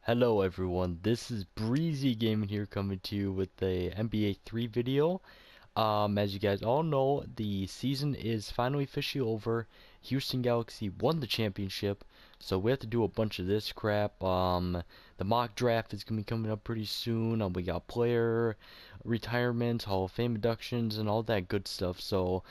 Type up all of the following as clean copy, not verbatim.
Hello everyone, this is Breezy Gaming here coming to you with the NBA 3 video. As you guys all know, the season is finally officially over. Houston Galaxy won the championship, so we have to do a bunch of this crap. The mock draft is gonna be coming up pretty soon. We got player retirements, Hall of Fame inductions, and all that good stuff. So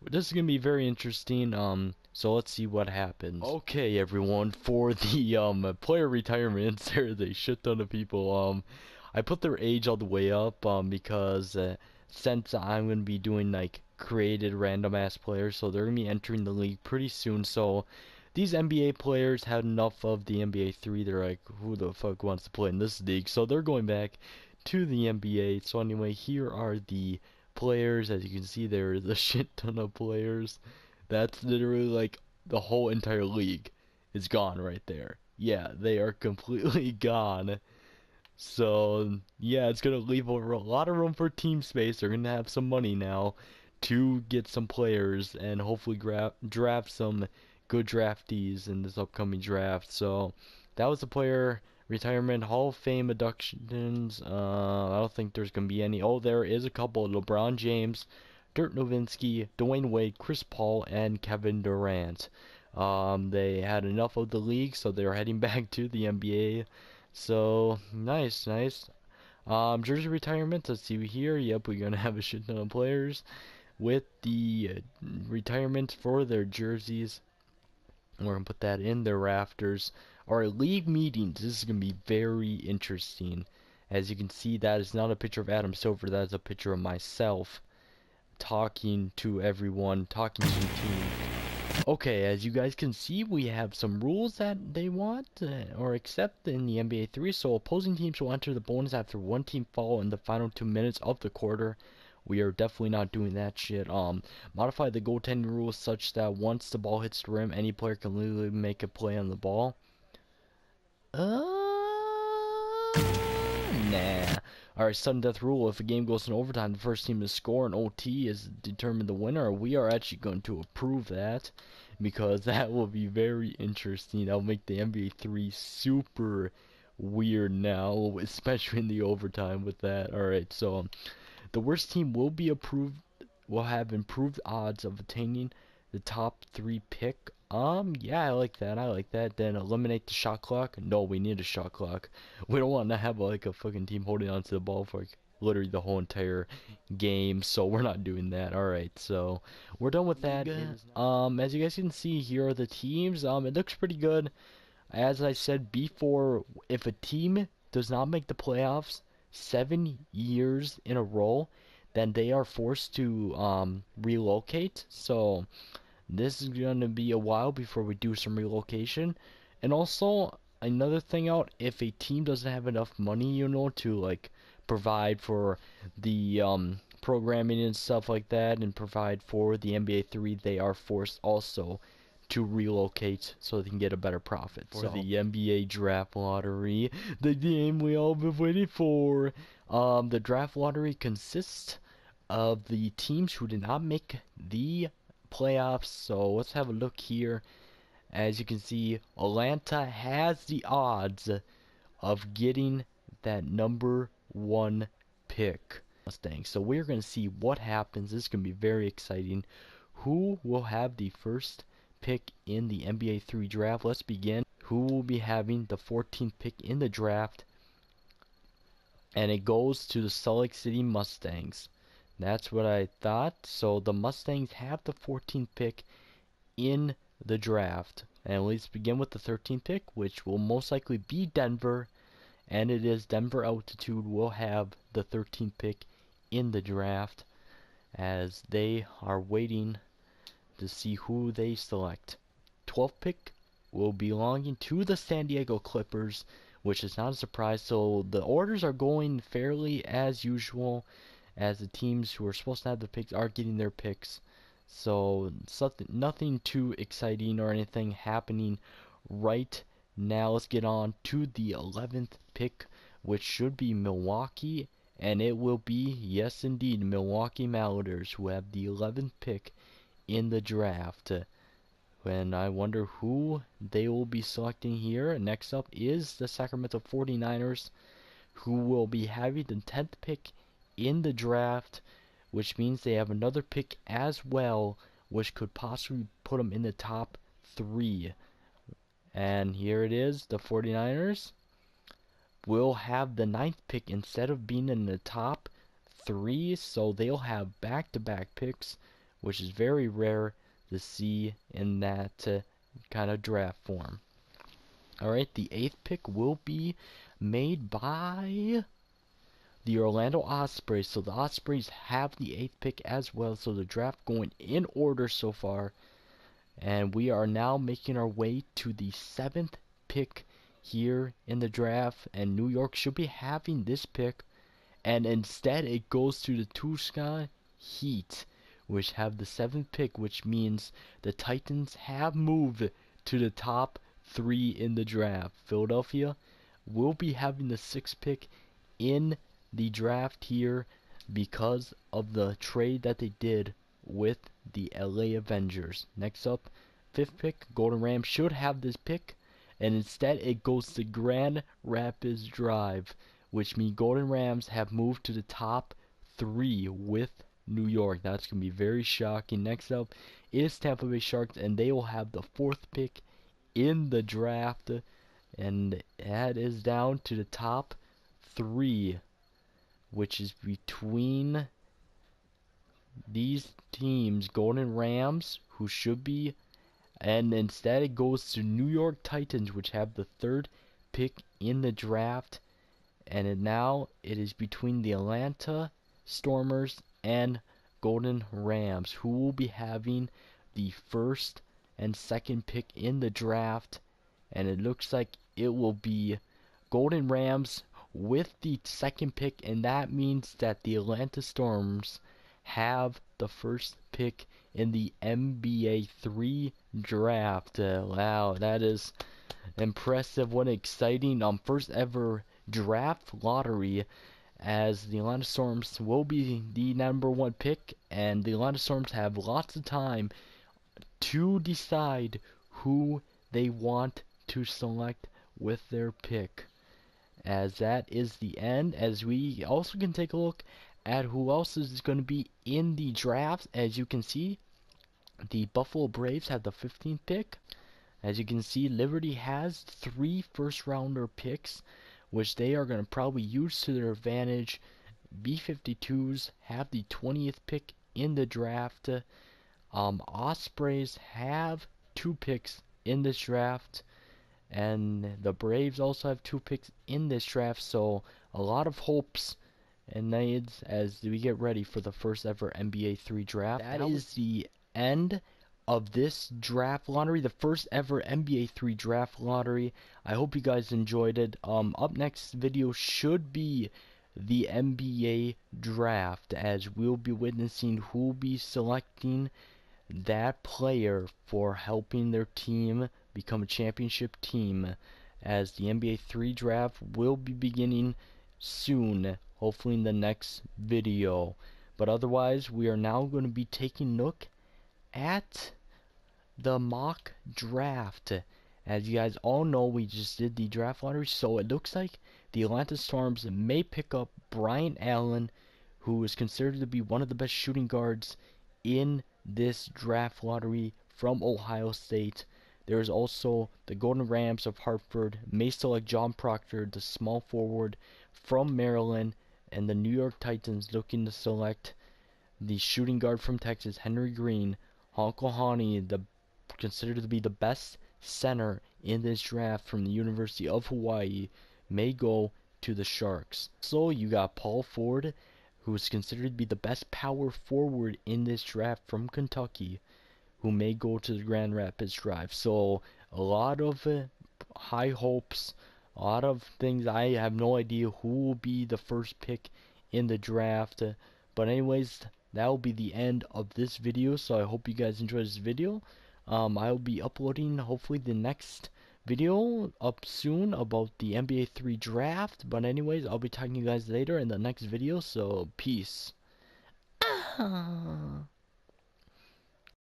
this is gonna be very interesting. So let's see what happens. Okay, everyone, for the player retirements, there's a shit ton of people. I put their age all the way up because since I'm gonna be doing like created random ass players, so they're gonna be entering the league pretty soon. So these NBA players had enough of the NBA 3. They're like, who the fuck wants to play in this league? So they're going back to the NBA. So anyway, here are the players. As you can see, there is a shit ton of players. That's literally like the whole entire league is gone right there. Yeah, they are completely gone. So, yeah, it's going to leave over a lot of room for team space. They're going to have some money now to get some players and hopefully draft some good draftees in this upcoming draft. So, that was the player retirement Hall of Fame inductions. I don't think there's going to be any. Oh, there is a couple. LeBron James, Dirk Nowitzki, Dwayne Wade, Chris Paul, and Kevin Durant. They had enough of the league, so they're heading back to the NBA. So nice, nice. Jersey retirement. Let's see here. Yep, we're gonna have a shit ton of players with the retirement for their jerseys. We're gonna put that in their rafters. Our league meetings. This is gonna be very interesting. As you can see, that is not a picture of Adam Silver. That is a picture of myself talking to everyone, talking to the team. Okay, as you guys can see, we have some rules that they want or accept in the NBA 3. So opposing teams will enter the bonus after one team foul in the final 2 minutes of the quarter. We are definitely not doing that shit. Modify the goaltending rules such that once the ball hits the rim, any player can literally make a play on the ball. Nah. Alright, sudden death rule. If a game goes in overtime, the first team to score an OT is determined the winner. We are actually going to approve that because that will be very interesting. That'll make the NBA 3 super weird now, especially in the overtime with that. Alright, so the worst team will have improved odds of attaining the top 3 pick. Yeah, I like that. I like that. Then eliminate the shot clock. No, we need a shot clock. We don't want to have like a fucking team holding onto the ball for like literally the whole entire game. So we're not doing that. All right, so we're done with that. As you guys can see, here are the teams. It looks pretty good. As I said before, if a team does not make the playoffs 7 years in a row, then they are forced to relocate. So this is going to be a while before we do some relocation. And also, another thing out, if a team doesn't have enough money, you know, to like provide for the programming and stuff like that and provide for the NBA 3, they are forced also to relocate so they can get a better profit. For the NBA draft lottery, the game we all been waiting for. The draft lottery consists of the teams who did not make the playoffs. So let's have a look here. As you can see, Atlanta has the odds of getting that #1 pick. Mustang. So we're going to see what happens. This is going to be very exciting. Who will have the first pick in the NBA 3 draft? Let's begin. Who will be having the 14th pick in the draft? And it goes to the Salt Lake City Mustangs. That's what I thought. So the Mustangs have the 14th pick in the draft. And let's begin with the 13th pick, which will most likely be Denver. And it is Denver Altitude will have the 13th pick in the draft as they are waiting to see who they select. 12th pick will be belonging to the San Diego Clippers, which is not a surprise. So the orders are going fairly as usual, as the teams who are supposed to have the picks are getting their picks. So nothing too exciting or anything happening right now. Let's get on to the 11th pick, which should be Milwaukee, and it will be, yes indeed, Milwaukee Marauders who have the 11th pick in the draft. And I wonder who they will be selecting here. Next up is the Sacramento 49ers, who will be having the 10th pick in the draft, which means they have another pick as well, which could possibly put them in the top 3. And here it is, the 49ers will have the 9th pick instead of being in the top 3, so they'll have back-to-back picks, which is very rare to see in that kind of draft form. Alright, the 8th pick will be made by the Orlando Ospreys. So the Ospreys have the 8th pick as well. So the draft going in order so far. And we are now making our way to the 7th pick here in the draft. And New York should be having this pick. And instead it goes to the Tucson Heat, which have the 7th pick, which means the Titans have moved to the top 3 in the draft. Philadelphia will be having the 6th pick in the draft here because of the trade that they did with the LA Avengers. Next up, 5th pick, Golden Rams should have this pick, and instead it goes to Grand Rapids Drive, which means Golden Rams have moved to the top 3 with New York. That's going to be very shocking. Next up is Tampa Bay Sharks, and they will have the 4th pick in the draft, and that is down to the top 3, which is between these teams, Golden Rams, who should be, and instead it goes to New York Titans, which have the 3rd pick in the draft, and now it is between the Atlanta Stormers and Golden Rams, who will be having the 1st and 2nd pick in the draft, and it looks like it will be Golden Rams with the 2nd pick, and that means that the Atlanta Storms have the 1st pick in the NBA 3 draft. Wow, that is impressive. What an exciting first ever draft lottery, as the Atlanta Storms will be the #1 pick, and the Atlanta Storms have lots of time to decide who they want to select with their pick. As that is the end, as we also can take a look at who else is going to be in the draft. As you can see, the Buffalo Braves have the 15th pick. As you can see, Liberty has 3 first-rounder picks, which they are going to probably use to their advantage. B-52s have the 20th pick in the draft. Ospreys have 2 picks in this draft, and the Braves also have 2 picks in this draft, so a lot of hopes and needs as we get ready for the first ever NBA 3 draft. That is the end of this draft lottery, the first ever NBA 3 draft lottery. I hope you guys enjoyed it. Up next video should be the NBA draft, as we'll be witnessing who will be selecting that player for helping their team become a championship team, as the NBA 3 draft will be beginning soon, hopefully in the next video. But otherwise, we are now going to be taking a look at the mock draft. As you guys all know, we just did the draft lottery, so it looks like the Atlanta Storms may pick up Brian Allen, who is considered to be one of the best shooting guards in this draft lottery from Ohio State. There is also the Golden Rams of Hartford may select John Proctor, the small forward from Maryland, and the New York Titans looking to select the shooting guard from Texas, Henry Green. Honko Hani, considered to be the best center in this draft from the University of Hawaii, may go to the Sharks. So you got Paul Ford, who is considered to be the best power forward in this draft from Kentucky, who may go to the Grand Rapids Drive. So a lot of high hopes, a lot of things. I have no idea who will be the first pick in the draft. But anyways, that will be the end of this video. So I hope you guys enjoyed this video. I'll be uploading hopefully the next video up soon about the NBA 3 draft. But anyways, I'll be talking to you guys later in the next video. So peace.